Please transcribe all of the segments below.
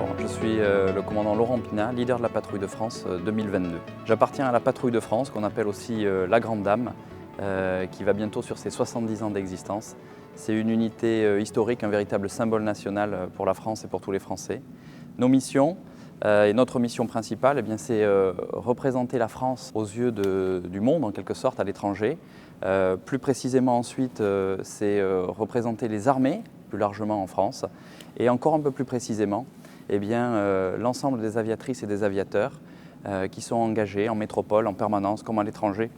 Bonjour, je suis le commandant Laurent Pinat, leader de la Patrouille de France 2022. J'appartiens à la Patrouille de France, qu'on appelle aussi la Grande Dame, qui va bientôt sur ses 70 ans d'existence. C'est une unité historique, un véritable symbole national pour la France et pour tous les Français. Nos missions et notre mission principale, c'est représenter la France aux yeux du monde, en quelque sorte, à l'étranger. Plus précisément ensuite, c'est représenter les armées, plus largement en France, et encore un peu plus précisément, l'ensemble des aviatrices et des aviateurs qui sont engagés en métropole, en permanence, comme à l'étranger,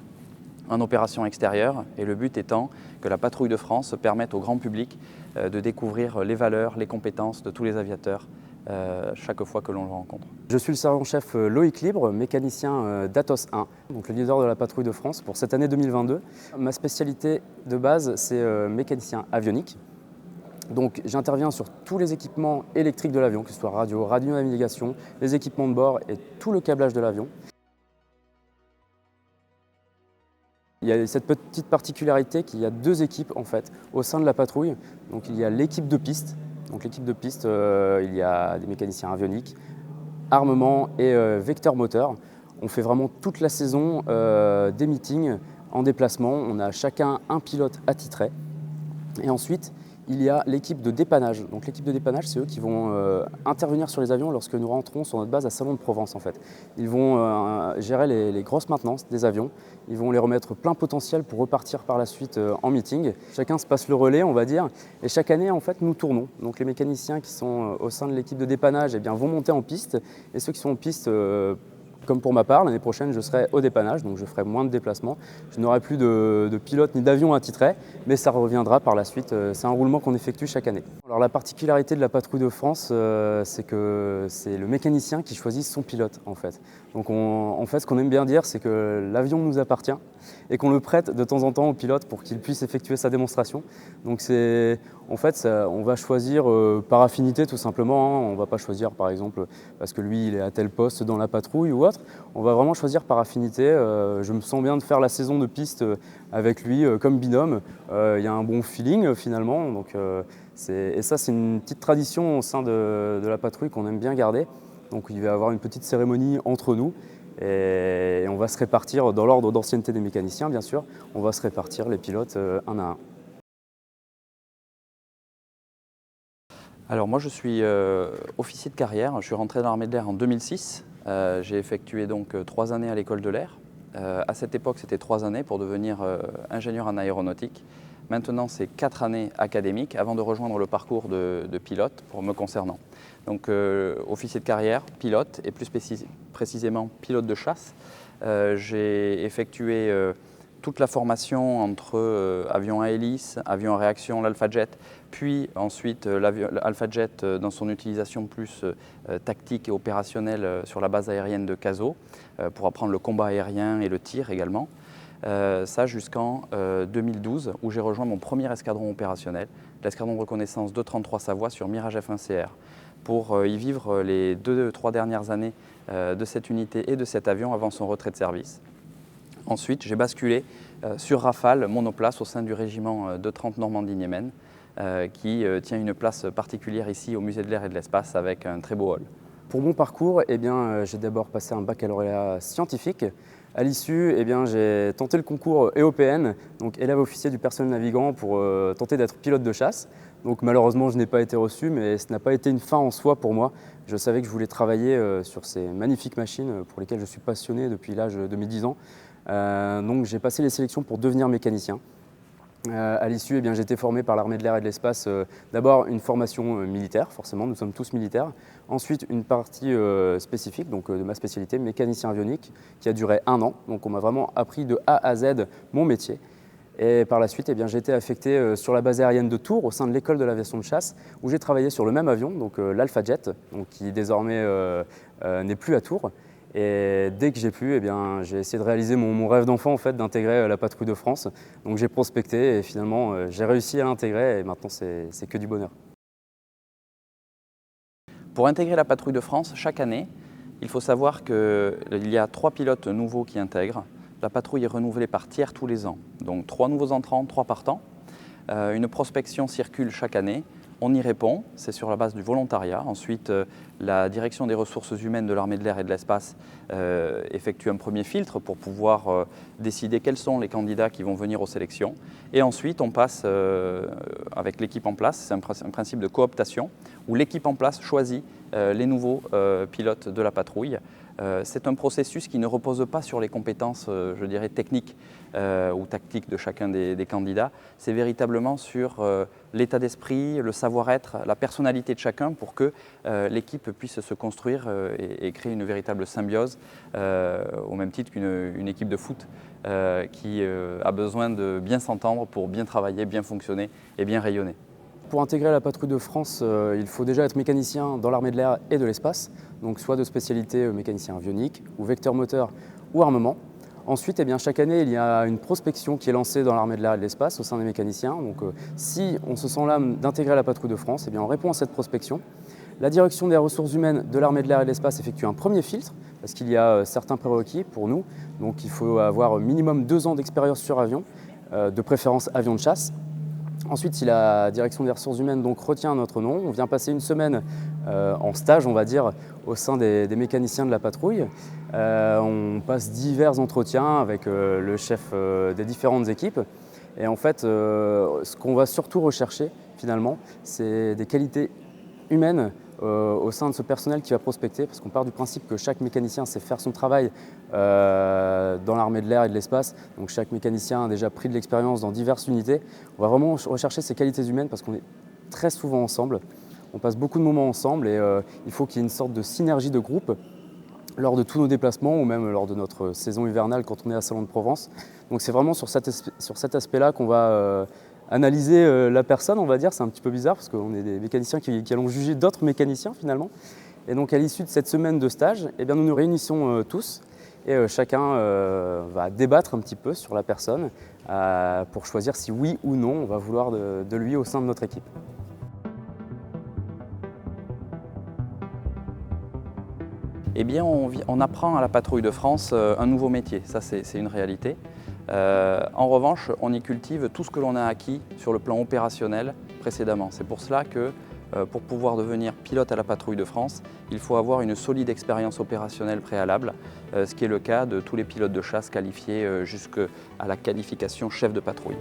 en opération extérieure, et le but étant que la Patrouille de France permette au grand public de découvrir les valeurs, les compétences de tous les aviateurs chaque fois que l'on le rencontre. Je suis le sergent-chef Loïc Libre, mécanicien d'Atos 1, donc le leader de la Patrouille de France pour cette année 2022. Ma spécialité de base, c'est mécanicien avionique. Donc j'interviens sur tous les équipements électriques de l'avion, que ce soit radio, radionavigation, les équipements de bord et tout le câblage de l'avion. Il y a cette petite particularité qu'il y a deux équipes en fait au sein de la patrouille. Donc il y a l'équipe de piste. Donc l'équipe de piste, il y a des mécaniciens avioniques, armement et vecteur moteur. On fait vraiment toute la saison des meetings en déplacement. On a chacun un pilote attitré. Et ensuite, il y a l'équipe de dépannage. Donc l'équipe de dépannage, c'est eux qui vont intervenir sur les avions lorsque nous rentrons sur notre base à Salon de Provence en fait. Ils vont gérer les grosses maintenances des avions. Ils vont les remettre plein potentiel pour repartir par la suite en meeting. Chacun se passe le relais, on va dire. Et chaque année, en fait, nous tournons. Donc les mécaniciens qui sont au sein de l'équipe de dépannage vont monter en piste. Et ceux qui sont en piste, comme pour ma part, l'année prochaine, je serai au dépannage, donc je ferai moins de déplacements. Je n'aurai plus de pilote ni d'avion attitré, mais ça reviendra par la suite. C'est un roulement qu'on effectue chaque année. Alors la particularité de la Patrouille de France, c'est que c'est le mécanicien qui choisit son pilote, en fait. Donc en fait, ce qu'on aime bien dire, c'est que l'avion nous appartient et qu'on le prête de temps en temps au pilote pour qu'il puisse effectuer sa démonstration. Donc on va choisir par affinité tout simplement. On ne va pas choisir par exemple parce que lui il est à tel poste dans la patrouille ou autre. On va vraiment choisir par affinité. Je me sens bien de faire la saison de piste avec lui comme binôme. Il y a un bon feeling finalement. Et ça c'est une petite tradition au sein de la patrouille qu'on aime bien garder. Donc il va y avoir une petite cérémonie entre nous. Et on va se répartir, dans l'ordre d'ancienneté des mécaniciens bien sûr, on va se répartir les pilotes un à un. Alors moi je suis officier de carrière, je suis rentré dans l'armée de l'air en 2006. J'ai effectué donc 3 années à l'école de l'air. À cette époque c'était 3 années pour devenir ingénieur en aéronautique. Maintenant c'est 4 années académiques avant de rejoindre le parcours de pilote pour me concernant. Donc officier de carrière, pilote et plus précisément pilote de chasse. J'ai effectué toute la formation entre avion à hélice, avion à réaction, l'Alpha Jet, puis ensuite l'Alpha Jet dans son utilisation plus tactique et opérationnelle sur la base aérienne de Cazaux pour apprendre le combat aérien et le tir également. Ça jusqu'en 2012 où j'ai rejoint mon premier escadron opérationnel, l'escadron de reconnaissance 233 Savoie sur Mirage F1CR, pour y vivre les 2-3 dernières années de cette unité et de cet avion avant son retrait de service. Ensuite, j'ai basculé sur Rafale, monoplace au sein du régiment 230 Normandie-Niemen, qui tient une place particulière ici au Musée de l'Air et de l'Espace avec un très beau hall. Pour mon parcours, j'ai d'abord passé un baccalauréat scientifique. À l'issue, j'ai tenté le concours EOPN, donc élève officier du personnel navigant, pour tenter d'être pilote de chasse. Donc malheureusement, je n'ai pas été reçu, mais ce n'a pas été une fin en soi pour moi. Je savais que je voulais travailler sur ces magnifiques machines pour lesquelles je suis passionné depuis l'âge de mes 10 ans. Donc j'ai passé les sélections pour devenir mécanicien. À l'issue, j'ai été formé par l'armée de l'air et de l'espace. D'abord une formation militaire, forcément, nous sommes tous militaires. Ensuite une partie spécifique, donc de ma spécialité, mécanicien avionique, qui a duré 1 an. Donc on m'a vraiment appris de A à Z mon métier. Et par la suite, j'ai été affecté sur la base aérienne de Tours, au sein de l'école de l'aviation de chasse, où j'ai travaillé sur le même avion, donc l'Alpha Jet, qui désormais n'est plus à Tours. Et dès que j'ai pu, j'ai essayé de réaliser mon rêve d'enfant en fait, d'intégrer la Patrouille de France. Donc j'ai prospecté et finalement j'ai réussi à l'intégrer et maintenant c'est que du bonheur. Pour intégrer la Patrouille de France, chaque année, il faut savoir qu'il y a 3 pilotes nouveaux qui intègrent. La patrouille est renouvelée par tiers tous les ans. Donc 3 nouveaux entrants, 3 partants. Une prospection circule chaque année On y répond, c'est sur la base du volontariat. Ensuite, la direction des ressources humaines de l'armée de l'air et de l'espace effectue un premier filtre pour pouvoir décider quels sont les candidats qui vont venir aux sélections. Et ensuite, on passe avec l'équipe en place, c'est un principe de cooptation, où l'équipe en place choisit les nouveaux pilotes de la patrouille. C'est un processus qui ne repose pas sur les compétences, je dirais, techniques ou tactiques de chacun des candidats. C'est véritablement sur l'état d'esprit, le savoir-être, la personnalité de chacun pour que l'équipe puisse se construire et créer une véritable symbiose, au même titre qu'une équipe de foot qui a besoin de bien s'entendre pour bien travailler, bien fonctionner et bien rayonner. Pour intégrer la patrouille de France, il faut déjà être mécanicien dans l'armée de l'air et de l'espace, donc soit de spécialité mécanicien avionique ou vecteur moteur ou armement. Ensuite, chaque année, il y a une prospection qui est lancée dans l'armée de l'air et de l'espace au sein des mécaniciens. Donc, si on se sent l'âme d'intégrer la patrouille de France, on répond à cette prospection. La direction des ressources humaines de l'armée de l'air et de l'espace effectue un premier filtre parce qu'il y a certains prérequis pour nous. Donc, il faut avoir minimum 2 ans d'expérience sur avion, de préférence avion de chasse. Ensuite, si la direction des ressources humaines retient notre nom, on vient passer une semaine en stage, on va dire, au sein des mécaniciens de la patrouille. On passe divers entretiens avec le chef des différentes équipes. Et en fait, ce qu'on va surtout rechercher, finalement, c'est des qualités humaines au sein de ce personnel qui va prospecter, parce qu'on part du principe que chaque mécanicien sait faire son travail dans l'armée de l'air et de l'espace. Donc chaque mécanicien a déjà pris de l'expérience dans diverses unités. On va vraiment rechercher ces qualités humaines parce qu'on est très souvent ensemble. On passe beaucoup de moments ensemble et il faut qu'il y ait une sorte de synergie de groupe lors de tous nos déplacements ou même lors de notre saison hivernale quand on est à Salon de Provence. Donc c'est vraiment sur cet aspect-là qu'on va analyser la personne, on va dire. C'est un petit peu bizarre parce qu'on est des mécaniciens qui allons juger d'autres mécaniciens finalement. Et donc à l'issue de cette semaine de stage, nous nous réunissons tous et chacun va débattre un petit peu sur la personne pour choisir si oui ou non on va vouloir de lui au sein de notre équipe. On apprend à la patrouille de France un nouveau métier, ça c'est une réalité. En revanche, on y cultive tout ce que l'on a acquis sur le plan opérationnel précédemment. C'est pour cela que pour pouvoir devenir pilote à la patrouille de France, il faut avoir une solide expérience opérationnelle préalable, ce qui est le cas de tous les pilotes de chasse qualifiés jusqu'à la qualification chef de patrouille.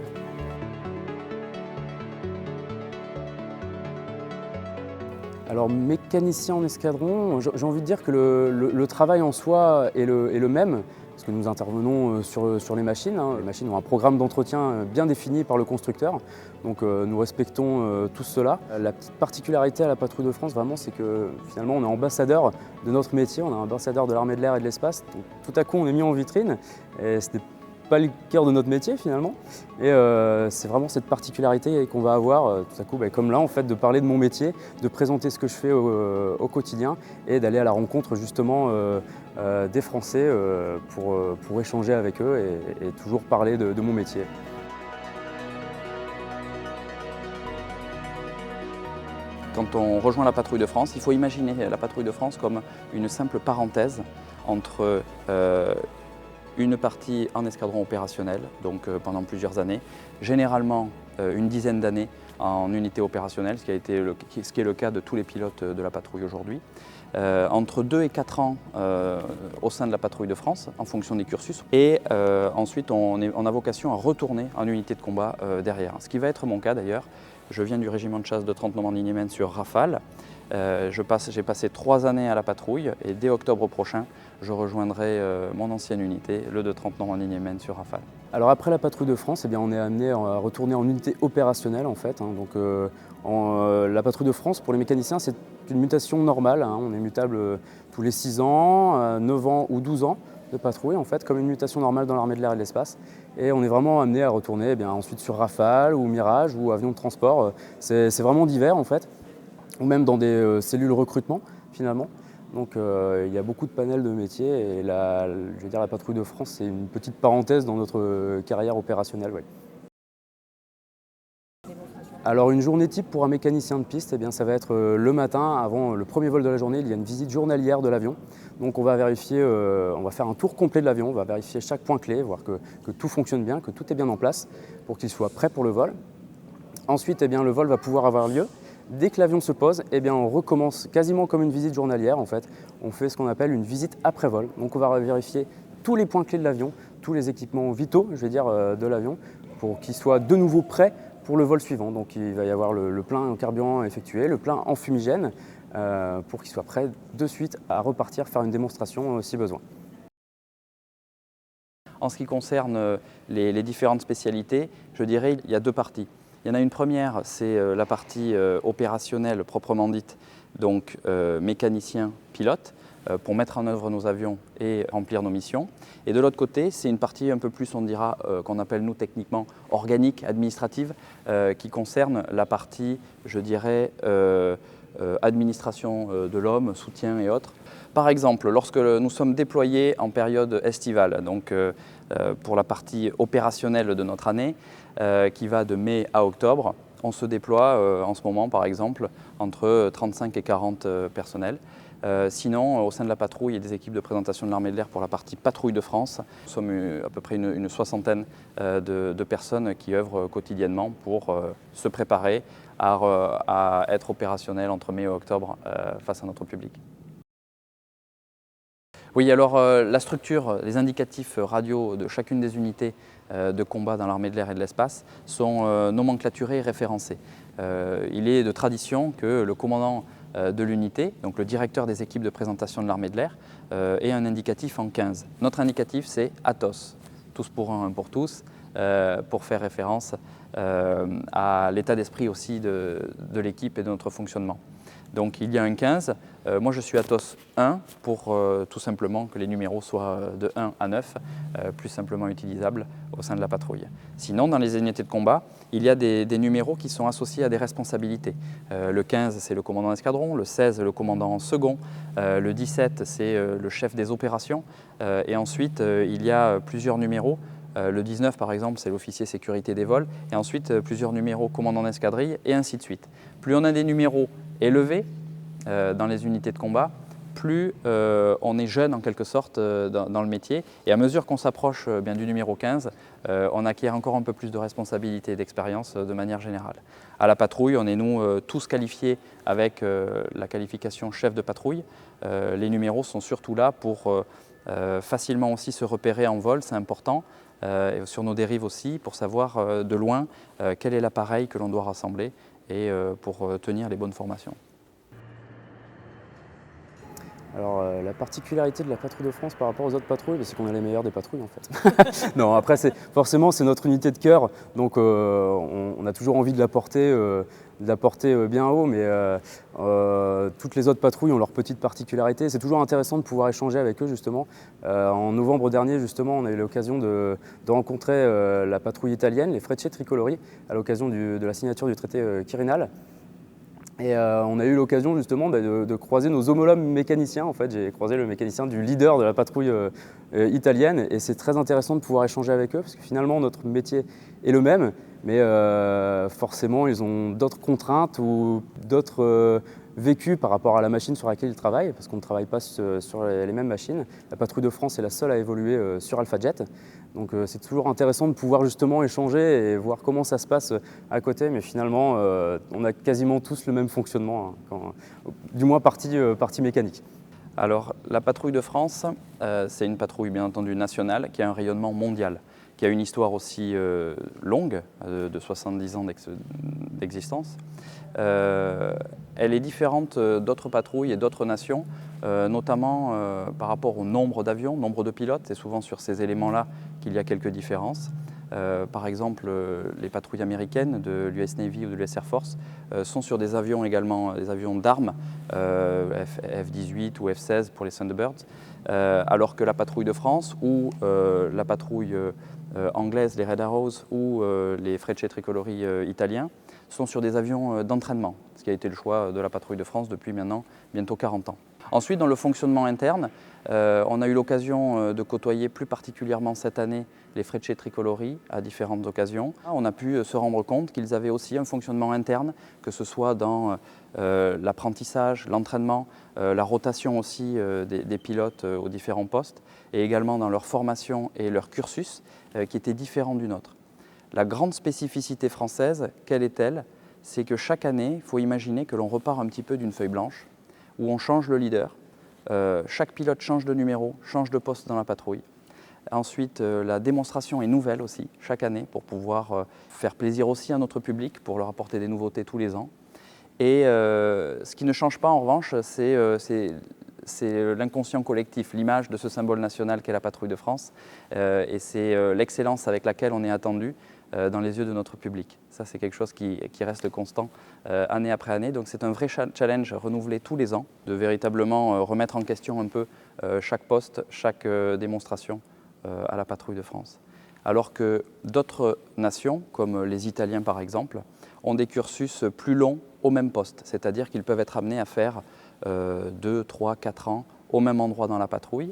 Alors mécanicien en escadron, j'ai envie de dire que le travail en soi est le même, parce que nous intervenons sur les machines. Les machines ont un programme d'entretien bien défini par le constructeur, donc nous respectons tout cela. La petite particularité à la Patrouille de France, vraiment, c'est que finalement on est ambassadeur de notre métier, on est ambassadeur de l'armée de l'air et de l'espace. Tout à coup on est mis en vitrine, et ce n'est pas le cœur de notre métier finalement. Et c'est vraiment cette particularité qu'on va avoir tout à coup, comme là en fait, de parler de mon métier, de présenter ce que je fais au quotidien et d'aller à la rencontre justement des Français pour échanger avec eux et toujours parler de mon métier. Quand on rejoint la Patrouille de France, il faut imaginer la Patrouille de France comme une simple parenthèse entre une partie en escadron opérationnel, donc pendant plusieurs années, généralement une dizaine d'années en unité opérationnelle, ce qui est le cas de tous les pilotes de la patrouille aujourd'hui, entre 2 et 4 ans au sein de la Patrouille de France, en fonction des cursus, et ensuite on a vocation à retourner en unité de combat derrière, ce qui va être mon cas d'ailleurs. Je viens du régiment de chasse de 30 Normandie-Niemen sur Rafale. J'ai passé 3 années à la patrouille et dès octobre prochain, je rejoindrai mon ancienne unité, le de 30 Normandie-Niemen sur Rafale. Alors après la Patrouille de France, on est amené à retourner en unité opérationnelle en fait. Donc, la Patrouille de France, pour les mécaniciens, c'est une mutation normale. On est mutable tous les 6 ans, 9 ans ou 12 ans de patrouille en fait, comme une mutation normale dans l'armée de l'air et de l'espace. Et on est vraiment amené à retourner ensuite sur Rafale ou Mirage ou avion de transport. C'est vraiment divers en fait, ou même dans des cellules recrutement finalement. Donc il y a beaucoup de panels de métiers et la Patrouille de France, c'est une petite parenthèse dans notre carrière opérationnelle. Ouais. Alors une journée type pour un mécanicien de piste, ça va être le matin, avant le premier vol de la journée, il y a une visite journalière de l'avion. Donc on va vérifier, on va faire un tour complet de l'avion, on va vérifier chaque point clé, voir que tout fonctionne bien, que tout est bien en place pour qu'il soit prêt pour le vol. Ensuite, le vol va pouvoir avoir lieu. Dès que l'avion se pose, eh bien, on recommence quasiment comme une visite journalière en fait. On fait ce qu'on appelle une visite après-vol. Donc on va vérifier tous les points clés de l'avion, tous les équipements vitaux, je vais dire, de l'avion, pour qu'ils soient de nouveau prêts pour le vol suivant. Donc il va y avoir le plein en carburant effectué, le plein en fumigène, pour qu'il soit prêt de suite à repartir faire une démonstration si besoin. En ce qui concerne les différentes spécialités, je dirais qu'il y a deux parties. Il y en a une première, c'est la partie opérationnelle proprement dite, donc mécanicien, pilote, pour mettre en œuvre nos avions et remplir nos missions. Et de l'autre côté, c'est une partie un peu plus, on dira, qu'on appelle nous techniquement organique, administrative, qui concerne la partie, je dirais, administration de l'homme, soutien et autres. Par exemple, lorsque nous sommes déployés en période estivale, donc pour la partie opérationnelle de notre année, qui va de mai à octobre, on se déploie en ce moment, par exemple, entre 35 et 40 personnels. Sinon, au sein de la patrouille et des équipes de présentation de l'armée de l'air pour la partie patrouille de France, nous sommes à peu près une soixantaine de personnes qui œuvrent quotidiennement pour se préparer à être opérationnels entre mai et octobre face à notre public. Oui, alors la structure, les indicatifs radio de chacune des unités de combat dans l'armée de l'air et de l'espace sont nomenclaturés et référencés. Il est de tradition que le commandant de l'unité, donc le directeur des équipes de présentation de l'armée de l'air, ait un indicatif en 15. Notre indicatif, c'est ATOS, tous pour un pour tous, pour faire référence à l'état d'esprit aussi de l'équipe et de notre fonctionnement. Donc il y a un 15, moi je suis ATOS 1 pour tout simplement que les numéros soient de 1 à 9, plus simplement utilisables au sein de la patrouille. Sinon, dans les unités de combat, il y a des numéros qui sont associés à des responsabilités. Le 15, c'est le commandant d'escadron, le 16, le commandant second, le 17, c'est le chef des opérations, et ensuite il y a plusieurs numéros. Le 19, par exemple, c'est l'officier sécurité des vols, et ensuite plusieurs numéros commandant d'escadrille, et ainsi de suite. Plus on a des numéros élevés dans les unités de combat, plus on est jeune en quelque sorte dans le métier, et à mesure qu'on s'approche bien du numéro 15, on acquiert encore un peu plus de responsabilité et d'expérience de manière générale. À la patrouille, on est nous tous qualifiés avec la qualification chef de patrouille. Les numéros sont surtout là pour facilement aussi se repérer en vol, c'est important. Et sur nos dérives aussi, pour savoir de loin quel est l'appareil que l'on doit rassembler et pour tenir les bonnes formations. Alors la particularité de la patrouille de France par rapport aux autres patrouilles, c'est qu'on est les meilleurs des patrouilles en fait. Non, après forcément c'est notre unité de cœur, donc on a toujours envie de la porter bien haut, mais toutes les autres patrouilles ont leurs petites particularités. C'est toujours intéressant de pouvoir échanger avec eux justement. En novembre dernier justement, on a eu l'occasion de rencontrer la patrouille italienne, les Frecce Tricolori, à l'occasion de la signature du traité Quirinal. Et on a eu l'occasion justement de croiser nos homologues mécaniciens. En fait, j'ai croisé le mécanicien du leader de la patrouille italienne, et c'est très intéressant de pouvoir échanger avec eux parce que finalement notre métier est le même, mais forcément ils ont d'autres contraintes ou d'autres vécus par rapport à la machine sur laquelle ils travaillent, parce qu'on ne travaille pas sur les mêmes machines. La patrouille de France est la seule à évoluer sur Alpha Jet. Donc c'est toujours intéressant de pouvoir justement échanger et voir comment ça se passe à côté, mais finalement on a quasiment tous le même fonctionnement, du moins partie mécanique. Alors la patrouille de France, c'est une patrouille bien entendu nationale qui a un rayonnement mondial, qui a une histoire aussi longue, de 70 ans d'existence. Elle est différente d'autres patrouilles et d'autres nations, notamment par rapport au nombre d'avions, nombre de pilotes. C'est souvent sur ces éléments-là qu'il y a quelques différences. Par exemple, les patrouilles américaines de l'US Navy ou de l'US Air Force sont sur des avions également, des avions d'armes, F-18 ou F-16 pour les Thunderbirds, alors que la patrouille de France ou la patrouille anglaise, les Red Arrows ou les Frecce Tricolori italiens sont sur des avions d'entraînement, ce qui a été le choix de la patrouille de France depuis maintenant bientôt 40 ans. Ensuite, dans le fonctionnement interne, on a eu l'occasion de côtoyer plus particulièrement cette année les Frecce Tricolori à différentes occasions. On a pu se rendre compte qu'ils avaient aussi un fonctionnement interne, que ce soit dans l'apprentissage, l'entraînement, la rotation aussi des pilotes aux différents postes, et également dans leur formation et leur cursus qui était différent du nôtre. La grande spécificité française, quelle est-elle ? c'est que chaque année, il faut imaginer que l'on repart un petit peu d'une feuille blanche, où on change le leader. Chaque pilote change de numéro, change de poste dans la patrouille. Ensuite, la démonstration est nouvelle aussi, chaque année, pour pouvoir faire plaisir aussi à notre public, pour leur apporter des nouveautés tous les ans. Et ce qui ne change pas en revanche, c'est l'inconscient collectif, l'image de ce symbole national qu'est la patrouille de France. Et c'est l'excellence avec laquelle on est attendu dans les yeux de notre public. Ça, c'est quelque chose qui reste constant année après année. Donc c'est un vrai challenge renouvelé tous les ans, de véritablement remettre en question un peu chaque poste, chaque démonstration à la patrouille de France. Alors que d'autres nations, comme les Italiens par exemple, ont des cursus plus longs au même poste, c'est-à-dire qu'ils peuvent être amenés à faire 2, 3, 4 ans au même endroit dans la patrouille.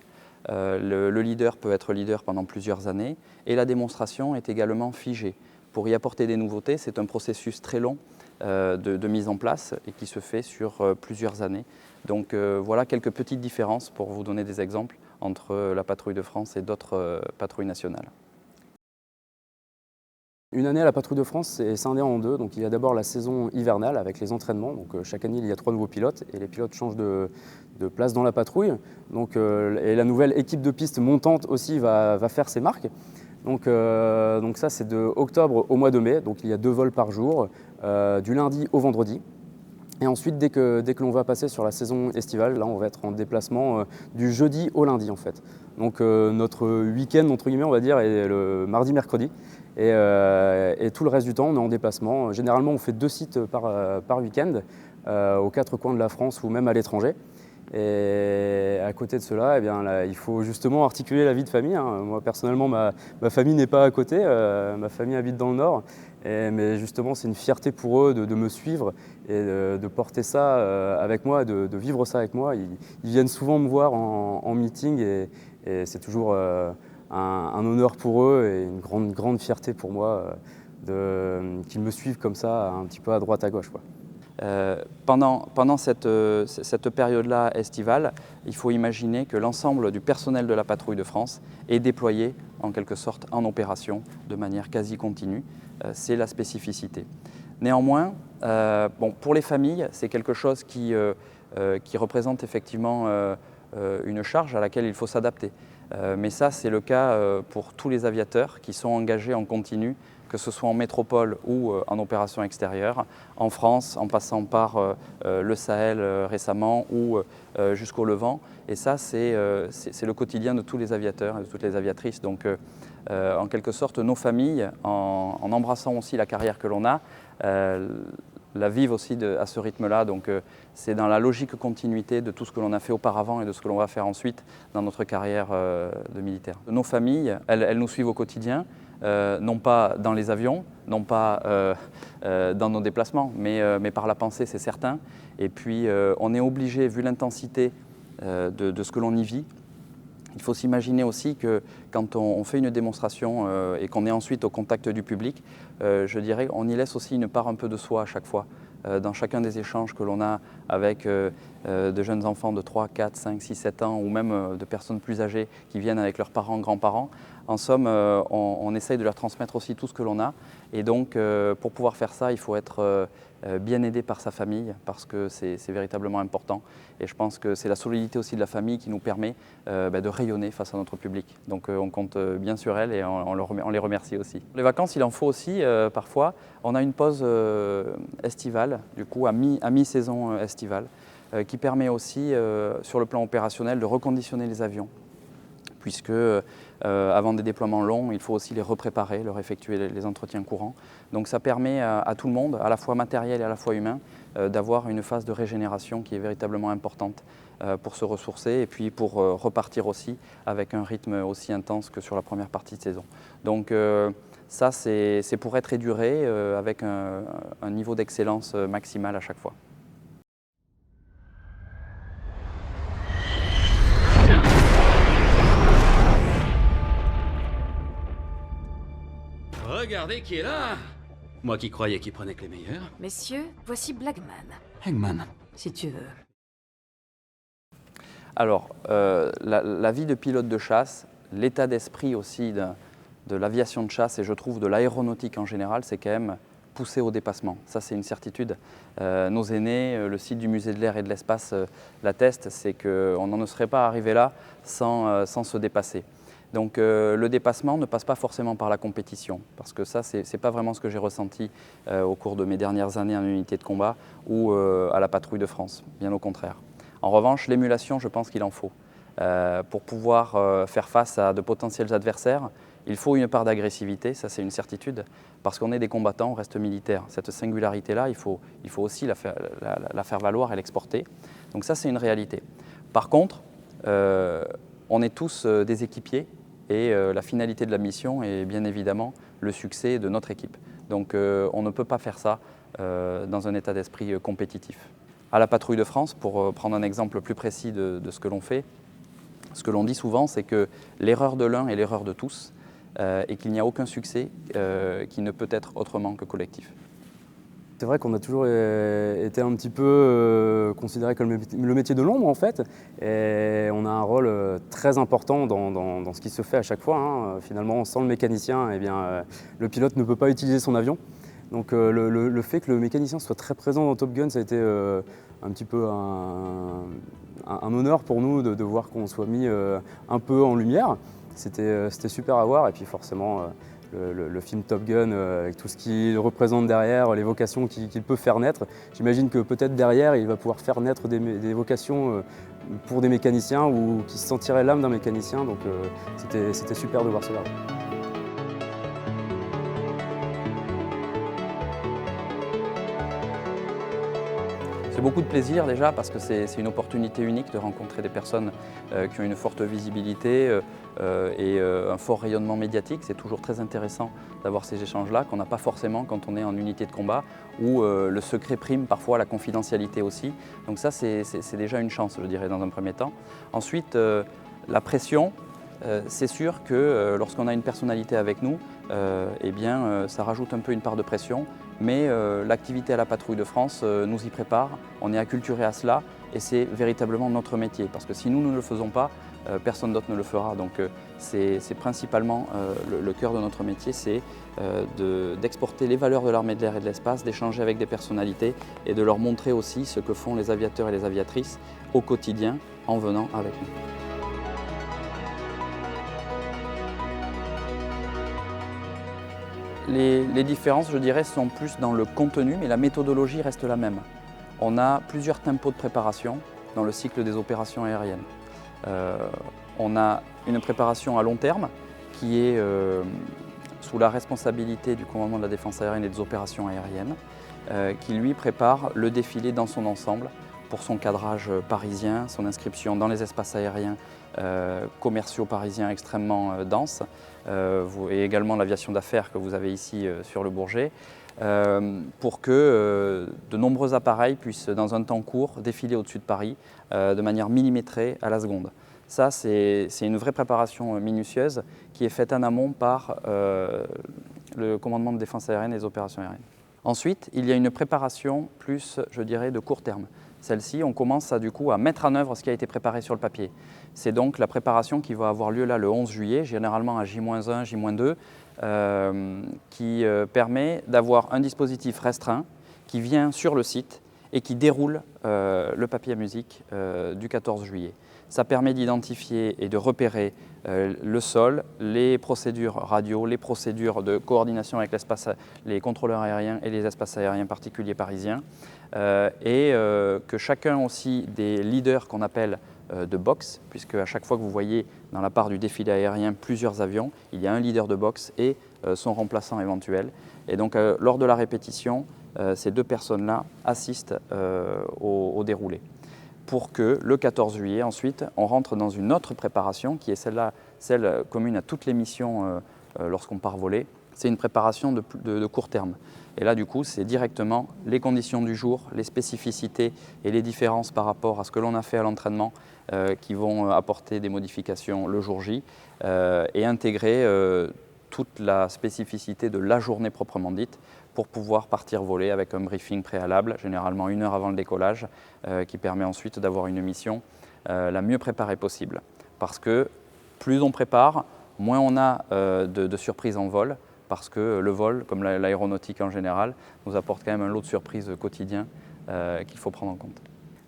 Le leader peut être leader pendant plusieurs années et la démonstration est également figée. Pour y apporter des nouveautés, c'est un processus très long de mise en place et qui se fait sur plusieurs années. Donc voilà quelques petites différences pour vous donner des exemples entre la patrouille de France et d'autres patrouilles nationales. Une année à la patrouille de France, c'est scindé en deux. Donc il y a d'abord la saison hivernale avec les entraînements. Donc chaque année, il y a 3 nouveaux pilotes et les pilotes changent de place dans la patrouille. Donc, et la nouvelle équipe de piste montante aussi va faire ses marques. Donc ça, c'est de octobre au mois de mai. Donc il y a 2 vols par jour, du lundi au vendredi. Et ensuite, dès que l'on va passer sur la saison estivale, là, on va être en déplacement du jeudi au lundi, en fait. Donc, notre week-end, entre guillemets, on va dire, est le mardi, mercredi. Et tout le reste du temps, on est en déplacement. Généralement, on fait 2 sites par week-end, aux 4 coins de la France ou même à l'étranger. Et à côté de cela, eh bien, là, il faut justement articuler la vie de famille. Moi, personnellement, ma famille n'est pas à côté. Ma famille habite dans le Nord. Mais justement, c'est une fierté pour eux de me suivre et de porter ça avec moi, de vivre ça avec moi. Ils viennent souvent me voir en meeting et c'est toujours un honneur pour eux et une grande fierté pour moi qu'ils me suivent comme ça, un petit peu à droite, à gauche, quoi. Pendant cette période-là estivale, il faut imaginer que l'ensemble du personnel de la patrouille de France est déployé en quelque sorte en opération de manière quasi continue. C'est la spécificité. Néanmoins, pour les familles, c'est quelque chose qui représente effectivement une charge à laquelle il faut s'adapter. Mais ça, c'est le cas pour tous les aviateurs qui sont engagés en continu, que ce soit en métropole ou en opération extérieure, en France, en passant par le Sahel récemment ou jusqu'au Levant. Et ça, c'est le quotidien de tous les aviateurs et de toutes les aviatrices. Donc, en quelque sorte, nos familles, en embrassant aussi la carrière que l'on a, la vivent aussi à ce rythme-là. Donc c'est dans la logique continuité de tout ce que l'on a fait auparavant et de ce que l'on va faire ensuite dans notre carrière de militaire. Nos familles, elles nous suivent au quotidien, non pas dans les avions, non pas dans nos déplacements, mais par la pensée, c'est certain. Et puis on est obligé, vu l'intensité de ce que l'on y vit, il faut s'imaginer aussi que quand on fait une démonstration et qu'on est ensuite au contact du public, je dirais qu'on y laisse aussi une part un peu de soi à chaque fois. Dans chacun des échanges que l'on a avec de jeunes enfants de 3, 4, 5, 6, 7 ans ou même de personnes plus âgées qui viennent avec leurs parents, grands-parents. En somme, on essaye de leur transmettre aussi tout ce que l'on a. Et donc, pour pouvoir faire ça, il faut être bien aidé par sa famille parce que c'est véritablement important. Et je pense que c'est la solidité aussi de la famille qui nous permet de rayonner face à notre public. Donc on compte bien sur elle et on les remercie aussi. Les vacances, il en faut aussi parfois. On a une pause estivale, du coup à mi-saison estivale, qui permet aussi sur le plan opérationnel de reconditionner les avions. Puisque avant des déploiements longs, il faut aussi les repréparer, leur effectuer les entretiens courants. Donc ça permet à tout le monde, à la fois matériel et à la fois humain, d'avoir une phase de régénération qui est véritablement importante pour se ressourcer et puis pour repartir aussi avec un rythme aussi intense que sur la première partie de saison. Donc ça, c'est pour être éduré avec un niveau d'excellence maximal à chaque fois. Regardez qui est là! Moi qui croyais qu'il prenait que les meilleurs. Messieurs, voici Blackman, Eggman. si tu veux. Alors, la vie de pilote de chasse, l'état d'esprit aussi de l'aviation de chasse et je trouve de l'aéronautique en général, c'est quand même pousser au dépassement. Ça, c'est une certitude. Nos aînés, le site du musée de l'air et de l'espace l'atteste, c'est qu'on n'en serait pas arrivé là sans se dépasser. Donc le dépassement ne passe pas forcément par la compétition, parce que ça, ce n'est pas vraiment ce que j'ai ressenti au cours de mes dernières années en unité de combat ou à la patrouille de France, bien au contraire. En revanche, l'émulation, je pense qu'il en faut. Pour pouvoir faire face à de potentiels adversaires, il faut une part d'agressivité, ça c'est une certitude, parce qu'on est des combattants, on reste militaires. Cette singularité-là, il faut aussi la faire valoir et l'exporter. Donc ça, c'est une réalité. Par contre, on est tous des équipiers et la finalité de la mission est bien évidemment le succès de notre équipe. Donc on ne peut pas faire ça dans un état d'esprit compétitif. À la patrouille de France, pour prendre un exemple plus précis de ce que l'on fait, ce que l'on dit souvent, c'est que l'erreur de l'un est l'erreur de tous et qu'il n'y a aucun succès qui ne peut être autrement que collectif. C'est vrai qu'on a toujours été un petit peu considéré comme le métier de l'ombre en fait, et on a un rôle très important dans ce qui se fait à chaque fois. Hein. Finalement, sans le mécanicien, eh bien, le pilote ne peut pas utiliser son avion. Donc le fait que le mécanicien soit très présent dans Top Gun, ça a été un petit peu un honneur pour nous de voir qu'on soit mis un peu en lumière. C'était super à voir, et puis forcément le film Top Gun, avec tout ce qu'il représente derrière, les vocations qu'il peut faire naître. J'imagine que peut-être derrière, il va pouvoir faire naître des vocations pour des mécaniciens ou qui se sentiraient l'âme d'un mécanicien. Donc c'était super de voir cela. C'est beaucoup de plaisir déjà parce que c'est une opportunité unique de rencontrer des personnes qui ont une forte visibilité et un fort rayonnement médiatique. C'est toujours très intéressant d'avoir ces échanges-là qu'on n'a pas forcément quand on est en unité de combat où le secret prime parfois la confidentialité aussi. Donc ça, c'est déjà une chance, je dirais, dans un premier temps. Ensuite, la pression. C'est sûr que lorsqu'on a une personnalité avec nous, eh bien, ça rajoute un peu une part de pression, mais l'activité à la patrouille de France nous y prépare, on est acculturé à cela et c'est véritablement notre métier. Parce que si nous ne le faisons pas, personne d'autre ne le fera. Donc c'est principalement le cœur de notre métier, c'est d'exporter les valeurs de l'armée de l'air et de l'espace, d'échanger avec des personnalités et de leur montrer aussi ce que font les aviateurs et les aviatrices au quotidien en venant avec nous. Les différences, je dirais, sont plus dans le contenu, mais la méthodologie reste la même. On a plusieurs tempos de préparation dans le cycle des opérations aériennes. On a une préparation à long terme qui est sous la responsabilité du commandement de la défense aérienne et des opérations aériennes, qui lui prépare le défilé dans son ensemble pour son cadrage parisien, son inscription dans les espaces aériens commerciaux parisiens extrêmement denses, et également l'aviation d'affaires que vous avez ici sur le Bourget, pour que de nombreux appareils puissent, dans un temps court, défiler au-dessus de Paris de manière millimétrée à la seconde. Ça, c'est une vraie préparation minutieuse qui est faite en amont par le commandement de défense aérienne et des opérations aériennes. Ensuite, il y a une préparation plus, je dirais, de court terme. Celle-ci, on commence du coup à mettre en œuvre ce qui a été préparé sur le papier. C'est donc la préparation qui va avoir lieu là le 11 juillet, généralement à J-1, J-2, qui permet d'avoir un dispositif restreint qui vient sur le site et qui déroule le papier à musique du 14 juillet. Ça permet d'identifier et de repérer le sol, les procédures radio, les procédures de coordination avec les contrôleurs aériens et les espaces aériens particuliers parisiens, et que chacun aussi des leaders qu'on appelle de boxe, puisque à chaque fois que vous voyez dans la part du défilé aérien plusieurs avions, il y a un leader de boxe et son remplaçant éventuel. Et donc lors de la répétition, ces deux personnes-là assistent au déroulé. Pour que le 14 juillet, ensuite, on rentre dans une autre préparation qui est celle commune à toutes les missions lorsqu'on part voler. C'est une préparation de court terme. Et là, du coup, c'est directement les conditions du jour, les spécificités et les différences par rapport à ce que l'on a fait à l'entraînement qui vont apporter des modifications le jour J et intégrer toute la spécificité de la journée proprement dite pour pouvoir partir voler avec un briefing préalable, généralement 1 heure avant le décollage, qui permet ensuite d'avoir une mission la mieux préparée possible. Parce que plus on prépare, moins on a de surprises en vol, parce que le vol, comme l'aéronautique en général, nous apporte quand même un lot de surprises quotidien qu'il faut prendre en compte.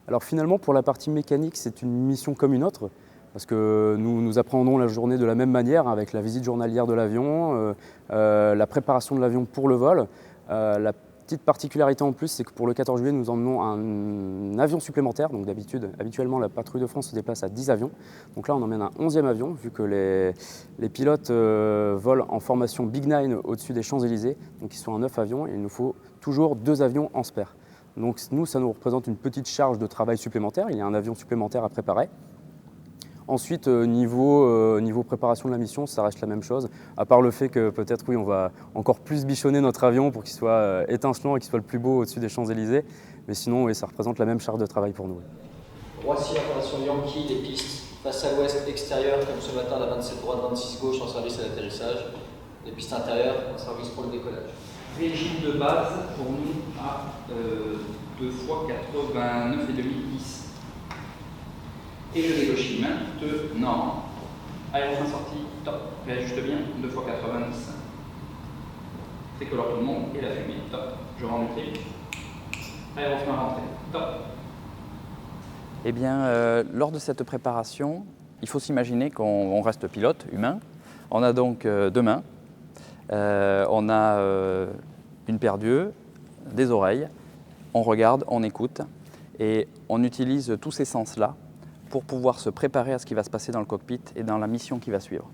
Alors finalement, pour la partie mécanique, c'est une mission comme une autre, parce que nous appréhendons la journée de la même manière, avec la visite journalière de l'avion, la préparation de l'avion pour le vol. La petite particularité en plus, c'est que pour le 14 juillet, nous emmenons un avion supplémentaire. Donc habituellement, la patrouille de France se déplace à 10 avions. Donc là, on emmène un 11e avion, vu que les pilotes volent en formation Big Nine au-dessus des Champs-Élysées. Donc ils sont à 9 avions et il nous faut toujours 2 avions en spare. Donc nous, ça nous représente une petite charge de travail supplémentaire. Il y a un avion supplémentaire à préparer. Ensuite, niveau préparation de la mission, ça reste la même chose, à part le fait que peut-être, oui, on va encore plus bichonner notre avion pour qu'il soit étincelant et qu'il soit le plus beau au-dessus des Champs-Élysées. Mais sinon, oui, ça représente la même charge de travail pour nous. Voici la formation Yankee, les pistes face à l'ouest extérieur, comme ce matin, la 27 droite, 26 gauche en service à l'atterrissage. Les pistes intérieures en service pour le décollage. Régime de base pour nous à 2 fois 89,5 10. Et le vélo maintenant. Aérofrein sorti, top. Réajuste bien, 2 fois 90. Tricolore tout le monde et la fumée, top. Je rends le trick. Aérofrein rentré, top. Eh bien, lors de cette préparation, il faut s'imaginer qu'on reste pilote, humain. On a donc 2 mains, on a une paire d'yeux, des oreilles, on regarde, on écoute et on utilise tous ces sens-là pour pouvoir se préparer à ce qui va se passer dans le cockpit et dans la mission qui va suivre.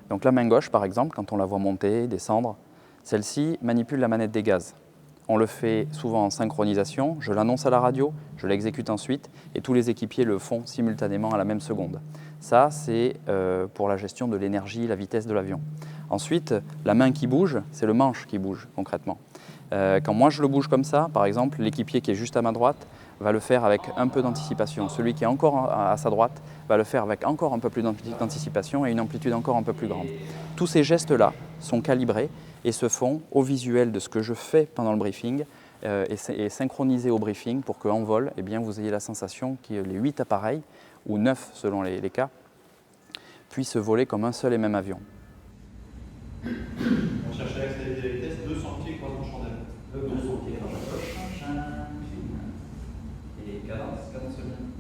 Donc la main gauche, par exemple, quand on la voit monter, descendre, celle-ci manipule la manette des gaz. On le fait souvent en synchronisation, je l'annonce à la radio, je l'exécute ensuite et tous les équipiers le font simultanément à la même seconde. Ça, c'est pour la gestion de l'énergie, la vitesse de l'avion. Ensuite, la main qui bouge, c'est le manche qui bouge concrètement. Quand moi je le bouge comme ça, par exemple, l'équipier qui est juste à ma droite va le faire avec un peu d'anticipation. Celui qui est encore à sa droite va le faire avec encore un peu plus d'anticipation et une amplitude encore un peu plus grande. Tous ces gestes-là sont calibrés et se font au visuel de ce que je fais pendant le briefing et synchronisés au briefing pour qu'en vol, eh bien, vous ayez la sensation que les 8 appareils, ou 9 selon les cas, puissent voler comme un seul et même avion. On cherche à accélérer la vitesse, 200 pieds croisant chandelle. 200 pieds dans la gauche, et cadence bien,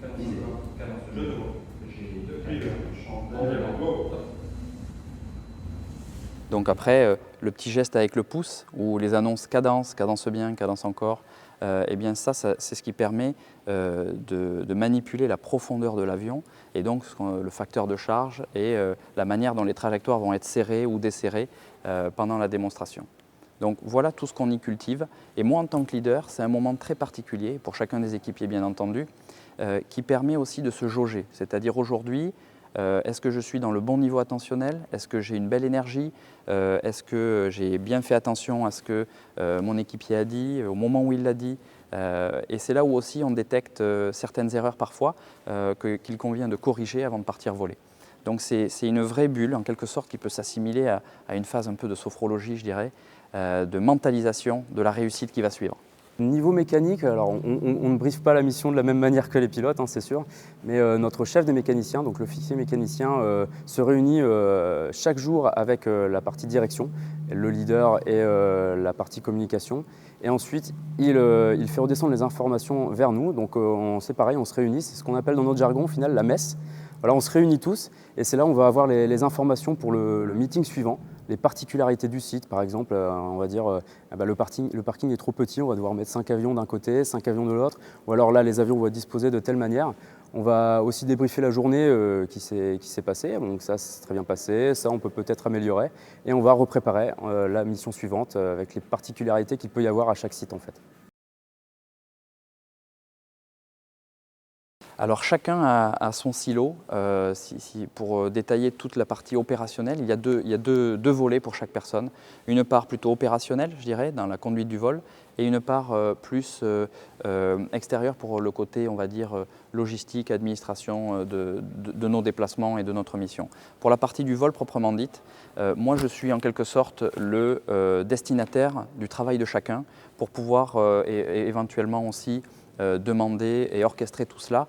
cadence. Je te vois. J'ai les 2 Oui, chandelle. Donc après, le petit geste avec le pouce, ou les annonces cadence, cadence bien, cadence encore, eh bien ça c'est ce qui permet de manipuler la profondeur de l'avion et donc le facteur de charge et la manière dont les trajectoires vont être serrées ou desserrées pendant la démonstration. Donc voilà tout ce qu'on y cultive. Et moi en tant que leader, c'est un moment très particulier, pour chacun des équipiers bien entendu, qui permet aussi de se jauger. C'est-à-dire aujourd'hui, est-ce que je suis dans le bon niveau attentionnel? Est-ce que j'ai une belle énergie? Est-ce que j'ai bien fait attention à ce que mon équipier a dit, au moment où il l'a dit? Et c'est là où aussi on détecte certaines erreurs parfois qu'il convient de corriger avant de partir voler. Donc c'est une vraie bulle en quelque sorte qui peut s'assimiler à une phase un peu de sophrologie, je dirais, de mentalisation de la réussite qui va suivre. Niveau mécanique, alors on ne briefe pas la mission de la même manière que les pilotes, hein, c'est sûr, mais notre chef des mécaniciens, donc l'officier mécanicien, se réunit chaque jour avec la partie direction, le leader et la partie communication. Et ensuite, il fait redescendre les informations vers nous. Donc c'est pareil, on se réunit, c'est ce qu'on appelle dans notre jargon au final la messe. Voilà, on se réunit tous et c'est là où on va avoir les informations pour le meeting suivant. Les particularités du site, par exemple, on va dire le parking est trop petit, on va devoir mettre 5 avions d'un côté, 5 avions de l'autre, ou alors là les avions vont être disposés de telle manière. On va aussi débriefer la journée qui s'est passée, donc ça c'est très bien passé, ça on peut peut-être améliorer, et on va repréparer la mission suivante avec les particularités qu'il peut y avoir à chaque site en fait. Alors chacun a son silo. Pour détailler toute la partie opérationnelle, il y a deux volets pour chaque personne. Une part plutôt opérationnelle, je dirais, dans la conduite du vol, et une part plus extérieure pour le côté, on va dire, logistique, administration de nos déplacements et de notre mission. Pour la partie du vol proprement dite, moi je suis en quelque sorte le destinataire du travail de chacun pour pouvoir éventuellement aussi demander et orchestrer tout cela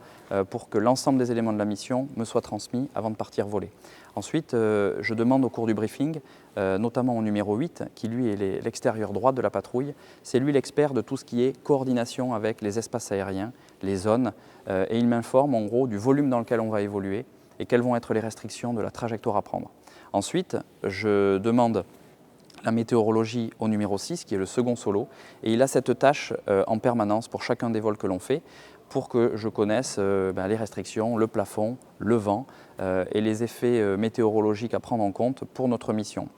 pour que l'ensemble des éléments de la mission me soient transmis avant de partir voler. Ensuite, je demande au cours du briefing, notamment au numéro 8, qui lui est l'extérieur droit de la patrouille. C'est lui l'expert de tout ce qui est coordination avec les espaces aériens, les zones, et il m'informe en gros du volume dans lequel on va évoluer et quelles vont être les restrictions de la trajectoire à prendre. Ensuite, je demande la météorologie au numéro 6, qui est le second solo, et il a cette tâche en permanence pour chacun des vols que l'on fait, pour que je connaisse les restrictions, le plafond, le vent et les effets météorologiques à prendre en compte pour notre mission.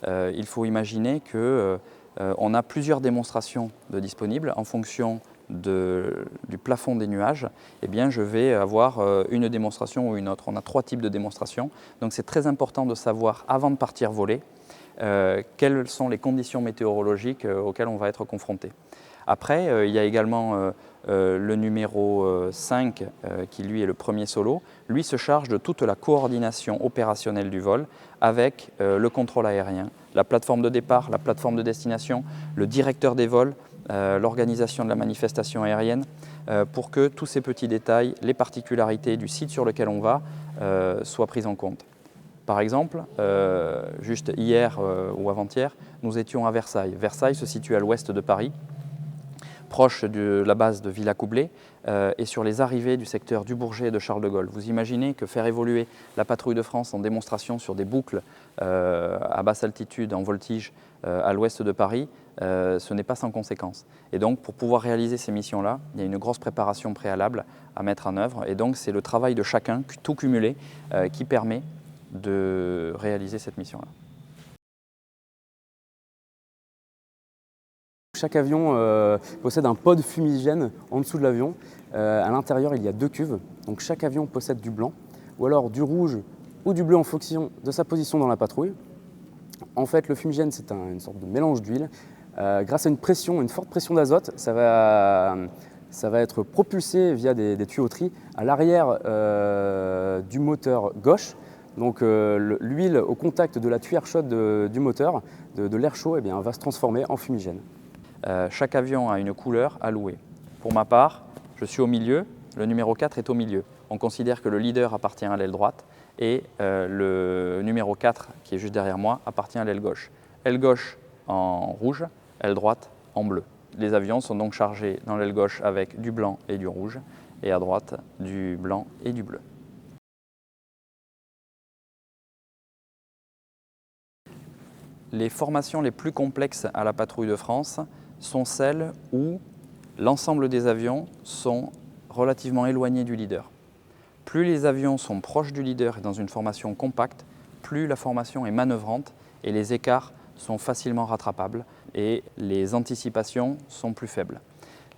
Il faut imaginer qu'on a plusieurs démonstrations de disponibles en fonction du plafond des nuages. Eh bien, je vais avoir une démonstration ou une autre. On a 3 types de démonstrations, donc c'est très important de savoir avant de partir voler quelles sont les conditions météorologiques auxquelles on va être confronté. Après, il y a également le numéro 5 qui lui est le premier solo. Lui se charge de toute la coordination opérationnelle du vol avec le contrôle aérien, la plateforme de départ, la plateforme de destination, le directeur des vols, l'organisation de la manifestation aérienne pour que tous ces petits détails, les particularités du site sur lequel on va soient prises en compte. Par exemple, juste hier ou avant-hier, nous étions à Versailles. Versailles se situe à l'ouest de Paris, proche de la base de Villacoublay et sur les arrivées du secteur du Bourget et de Charles de Gaulle. Vous imaginez que faire évoluer la patrouille de France en démonstration sur des boucles à basse altitude, en voltige, à l'ouest de Paris, ce n'est pas sans conséquence. Et donc, pour pouvoir réaliser ces missions-là, il y a une grosse préparation préalable à mettre en œuvre. Et donc, c'est le travail de chacun, tout cumulé, qui permet de réaliser cette mission-là. Chaque avion possède un pod fumigène en dessous de l'avion. À l'intérieur, il y a 2 cuves. Donc chaque avion possède du blanc, ou alors du rouge ou du bleu en fonction de sa position dans la patrouille. En fait, le fumigène, c'est une sorte de mélange d'huile. Grâce à une forte pression d'azote, ça va être propulsé via des tuyauteries à l'arrière du moteur gauche. Donc l'huile au contact de la tuyère chaude du moteur, de l'air chaud, eh bien, va se transformer en fumigène. Chaque avion a une couleur allouée. Pour ma part, je suis au milieu, le numéro 4 est au milieu. On considère que le leader appartient à l'aile droite et le numéro 4, qui est juste derrière moi, appartient à l'aile gauche. Aile gauche en rouge, aile droite en bleu. Les avions sont donc chargés dans l'aile gauche avec du blanc et du rouge et à droite du blanc et du bleu. Les formations les plus complexes à la patrouille de France sont celles où l'ensemble des avions sont relativement éloignés du leader. Plus les avions sont proches du leader et dans une formation compacte, plus la formation est manœuvrante et les écarts sont facilement rattrapables et les anticipations sont plus faibles.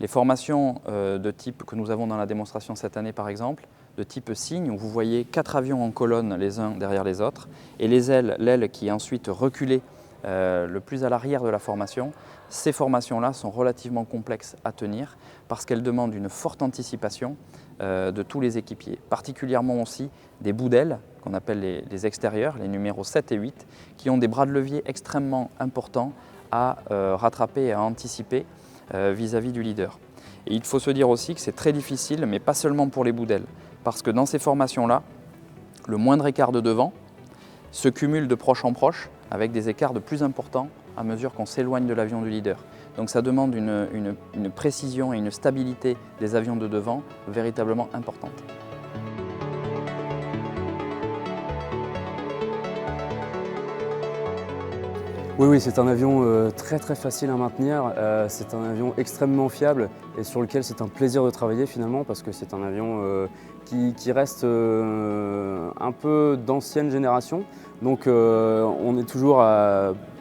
Les formations de type que nous avons dans la démonstration cette année par exemple, de type cygne, où vous voyez 4 avions en colonne les uns derrière les autres et l'aile qui est ensuite reculée le plus à l'arrière de la formation, ces formations-là sont relativement complexes à tenir parce qu'elles demandent une forte anticipation de tous les équipiers, particulièrement aussi des bouts d'aile qu'on appelle les extérieurs, les numéros 7 et 8, qui ont des bras de levier extrêmement importants à rattraper et à anticiper vis-à-vis du leader. Et il faut se dire aussi que c'est très difficile, mais pas seulement pour les bouts d'aile, parce que dans ces formations-là, le moindre écart de devant se cumule de proche en proche avec des écarts de plus importants à mesure qu'on s'éloigne de l'avion du leader. Donc ça demande une précision et une stabilité des avions de devant véritablement importante. Oui, c'est un avion très facile à maintenir, c'est un avion extrêmement fiable et sur lequel c'est un plaisir de travailler finalement parce que c'est un avion qui reste un peu d'ancienne génération. Donc on est toujours,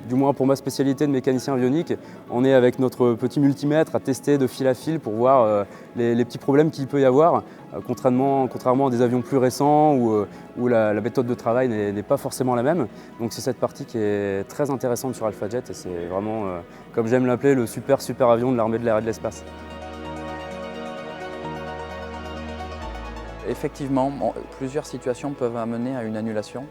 du moins pour ma spécialité de mécanicien avionique, on est avec notre petit multimètre à tester de fil à fil pour voir les petits problèmes qu'il peut y avoir, contrairement à des avions plus récents où la méthode de travail n'est pas forcément la même. Donc c'est cette partie qui est très intéressante sur Alpha Jet et c'est vraiment, comme j'aime l'appeler, le super avion de l'armée de l'air et de l'espace. Effectivement, plusieurs situations peuvent amener à une annulation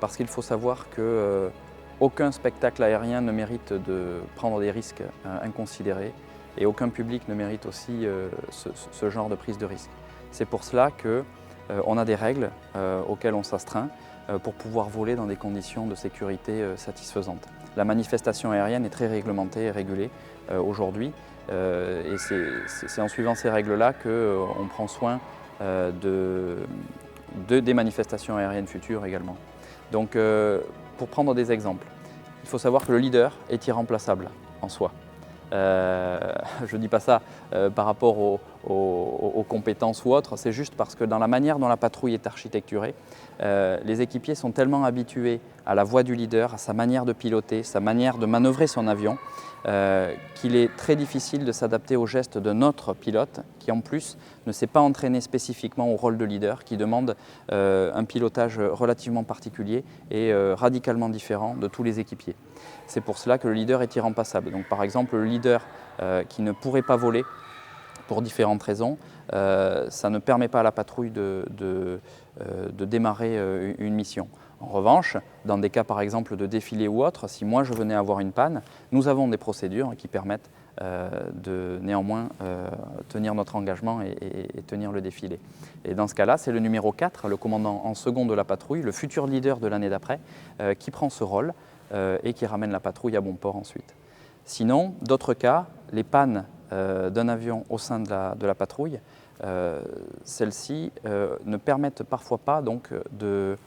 parce qu'il faut savoir qu'aucun spectacle aérien ne mérite de prendre des risques inconsidérés. et aucun public ne mérite aussi ce genre de prise de risque. C'est pour cela qu'on a des règles auxquelles on s'astreint pour pouvoir voler dans des conditions de sécurité satisfaisantes. La manifestation aérienne est très réglementée et régulée aujourd'hui et c'est en suivant ces règles-là qu'on prend soin des manifestations aériennes futures également. Donc pour prendre des exemples, il faut savoir que le leader est irremplaçable en soi. Je ne dis pas ça par rapport aux compétences ou autres, c'est juste parce que dans la manière dont la patrouille est architecturée, les équipiers sont tellement habitués à la voix du leader, à sa manière de piloter, sa manière de manœuvrer son avion, qu'il est très difficile de s'adapter aux gestes d'un autre pilote qui en plus ne s'est pas entraîné spécifiquement au rôle de leader, qui demande un pilotage relativement particulier et radicalement différent de tous les équipiers. C'est pour cela que le leader est irremplaçable. Donc par exemple, le leader qui ne pourrait pas voler pour différentes raisons, ça ne permet pas à la patrouille de démarrer une mission. En revanche, dans des cas par exemple de défilé ou autre, si moi je venais avoir une panne, nous avons des procédures qui permettent de néanmoins tenir notre engagement et tenir le défilé. Et dans ce cas-là, c'est le numéro 4, le commandant en second de la patrouille, le futur leader de l'année d'après, qui prend ce rôle et qui ramène la patrouille à bon port ensuite. Sinon, d'autres cas, les pannes d'un avion au sein de la patrouille, celles-ci ne permettent parfois pas donc, de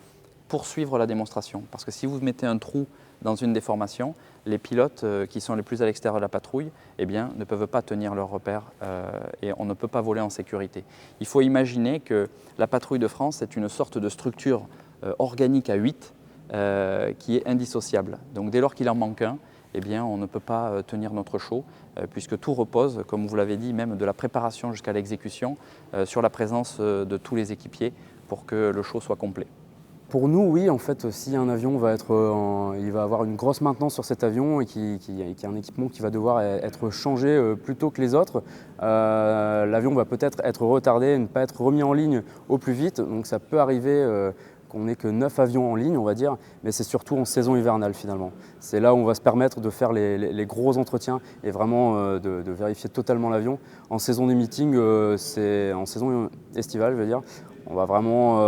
poursuivre la démonstration. Parce que si vous mettez un trou dans une des formations, les pilotes qui sont les plus à l'extérieur de la patrouille eh bien, ne peuvent pas tenir leur repère et on ne peut pas voler en sécurité. Il faut imaginer que la patrouille de France est une sorte de structure organique à 8 qui est indissociable. Donc dès lors qu'il en manque un, eh bien, on ne peut pas tenir notre show puisque tout repose, comme vous l'avez dit, même de la préparation jusqu'à l'exécution, sur la présence de tous les équipiers pour que le show soit complet. Pour nous, oui, en fait, si un avion il va avoir une grosse maintenance sur cet avion et qui a un équipement qui va devoir être changé plus tôt que les autres, l'avion va peut-être être retardé et ne pas être remis en ligne au plus vite. Donc ça peut arriver qu'on n'ait que 9 avions en ligne, on va dire, mais c'est surtout en saison hivernale finalement. C'est là où on va se permettre de faire les gros entretiens et vraiment de vérifier totalement l'avion. En saison des meetings, en saison estivale, je veux dire, on va vraiment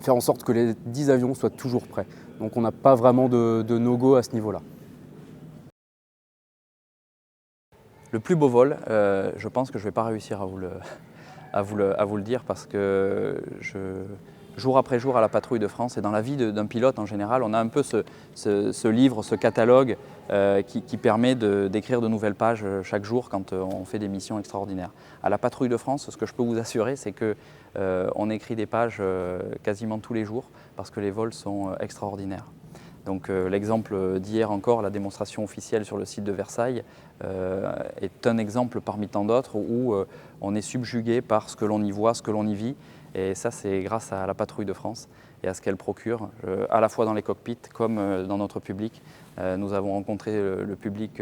faire en sorte que les 10 avions soient toujours prêts. Donc on n'a pas vraiment de no-go à ce niveau-là. Le plus beau vol, je pense que je ne vais pas réussir à vous le dire parce que jour après jour à la patrouille de France et dans la vie d'un pilote en général, on a un peu ce livre, ce catalogue qui permet d'écrire de nouvelles pages chaque jour quand on fait des missions extraordinaires. À la patrouille de France, ce que je peux vous assurer, c'est qu'on écrit des pages quasiment tous les jours parce que les vols sont extraordinaires. Donc l'exemple d'hier encore, la démonstration officielle sur le site de Versailles, est un exemple parmi tant d'autres où on est subjugué par ce que l'on y voit, ce que l'on y vit. Et ça, c'est grâce à la patrouille de France et à ce qu'elle procure, à la fois dans les cockpits comme dans notre public. Nous avons rencontré le public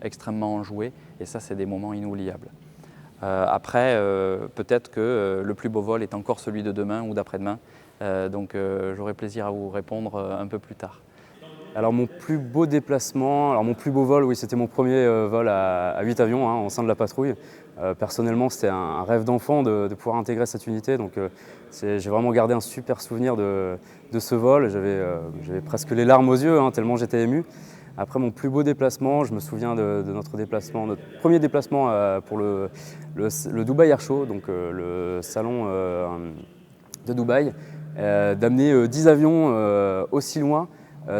extrêmement enjoué et ça, c'est des moments inoubliables. Après, peut-être que le plus beau vol est encore celui de demain ou d'après-demain. Donc j'aurai plaisir à vous répondre un peu plus tard. Alors mon plus beau déplacement, mon plus beau vol, oui, c'était mon premier vol à 8 avions au sein de la patrouille. Personnellement, c'était un rêve d'enfant de pouvoir intégrer cette unité. Donc j'ai vraiment gardé un super souvenir de ce vol. J'avais presque les larmes aux yeux, tellement j'étais ému. Après mon plus beau déplacement, je me souviens de notre premier déplacement pour le Dubai Air Show, donc le salon de Dubaï. D'amener 10 avions aussi loin,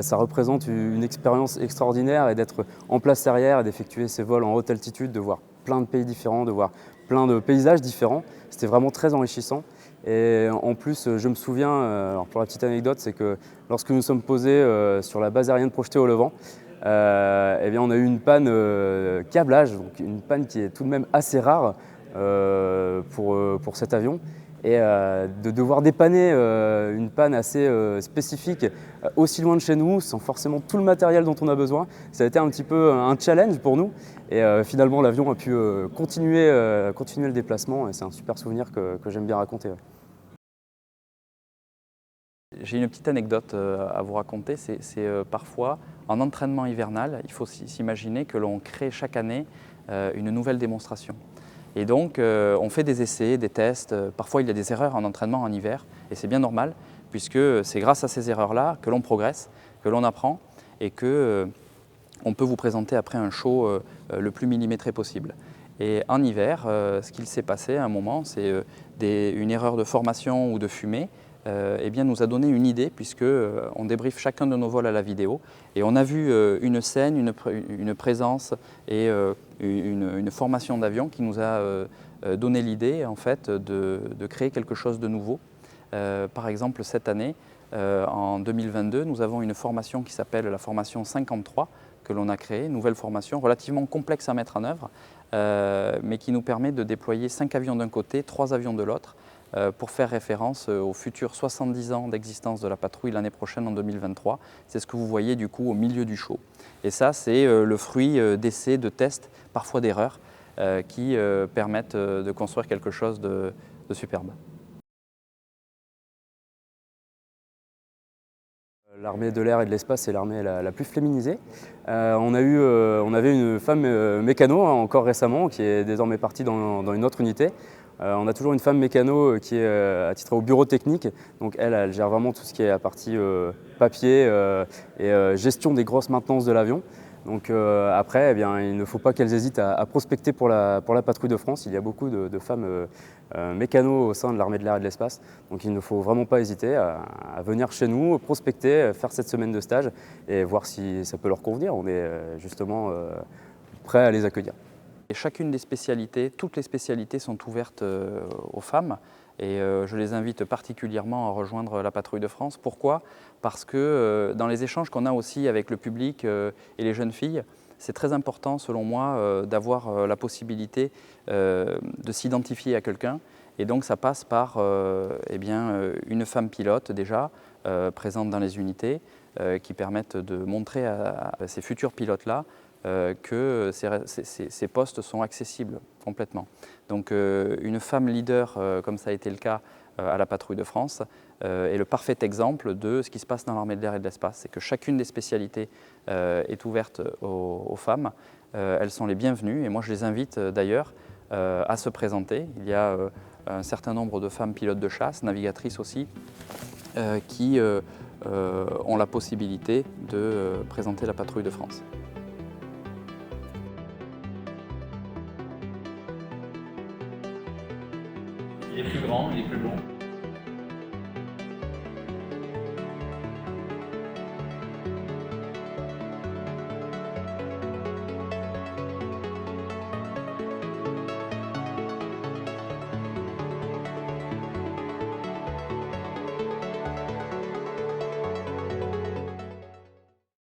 ça représente une expérience extraordinaire et d'être en place arrière et d'effectuer ces vols en haute altitude, de voir plein de pays différents, de voir plein de paysages différents. C'était vraiment très enrichissant. Et en plus, je me souviens, alors pour la petite anecdote, c'est que lorsque nous sommes posés sur la base aérienne projetée au Levant, eh bien, on a eu une panne câblage, donc une panne qui est tout de même assez rare pour cet avion. Et de devoir dépanner une panne assez spécifique aussi loin de chez nous, sans forcément tout le matériel dont on a besoin, ça a été un petit peu un challenge pour nous. Et finalement, l'avion a pu continuer le déplacement et c'est un super souvenir que j'aime bien raconter. Ouais. J'ai une petite anecdote à vous raconter. C'est parfois, en entraînement hivernal, il faut s'imaginer que l'on crée chaque année une nouvelle démonstration. Et donc, on fait des essais, des tests. Parfois, il y a des erreurs en entraînement en hiver, et c'est bien normal, puisque c'est grâce à ces erreurs-là que l'on progresse, que l'on apprend, et que on peut vous présenter après un show le plus millimétré possible. Et en hiver, ce qu'il s'est passé à un moment, c'est une erreur de formation ou de fumée eh bien, nous a donné une idée, puisqu'on débriefe chacun de nos vols à la vidéo. Et on a vu une scène, une présence et une formation d'avion qui nous a donné l'idée en fait, de créer quelque chose de nouveau. Par exemple, cette année, en 2022, nous avons une formation qui s'appelle la formation 53, que l'on a créée, une nouvelle formation relativement complexe à mettre en œuvre, mais qui nous permet de déployer 5 avions d'un côté, 3 avions de l'autre, pour faire référence aux futurs 70 ans d'existence de la patrouille l'année prochaine en 2023. C'est ce que vous voyez du coup au milieu du show. Et ça, c'est le fruit d'essais, de tests, parfois d'erreurs, qui permettent de construire quelque chose de superbe. L'armée de l'air et de l'espace, c'est l'armée la plus féminisée. On avait une femme mécano encore récemment, qui est désormais partie dans une autre unité. On a toujours une femme mécano qui est attitrée au bureau technique. Donc elle gère vraiment tout ce qui est la partie papier et gestion des grosses maintenances de l'avion. Donc après, eh bien, il ne faut pas qu'elles hésitent à prospecter pour la patrouille de France. Il y a beaucoup de femmes mécanos au sein de l'armée de l'air et de l'espace. Donc il ne faut vraiment pas hésiter à venir chez nous, prospecter, faire cette semaine de stage et voir si ça peut leur convenir. On est justement prêts à les accueillir. Et chacune des spécialités, toutes les spécialités sont ouvertes aux femmes et je les invite particulièrement à rejoindre la Patrouille de France. Pourquoi? Parce que dans les échanges qu'on a aussi avec le public et les jeunes filles, c'est très important selon moi d'avoir la possibilité de s'identifier à quelqu'un, et donc ça passe par eh bien, une femme pilote déjà présente dans les unités qui permettent de montrer à ces futurs pilotes-là que ces postes sont accessibles complètement. Donc une femme leader, comme ça a été le cas à la Patrouille de France, est le parfait exemple de ce qui se passe dans l'armée de l'air et de l'espace. C'est que chacune des spécialités est ouverte aux femmes. Elles sont les bienvenues et moi je les invite d'ailleurs à se présenter. Il y a un certain nombre de femmes pilotes de chasse, navigatrices aussi, qui ont la possibilité de présenter la Patrouille de France. Il est plus grand, il est plus long.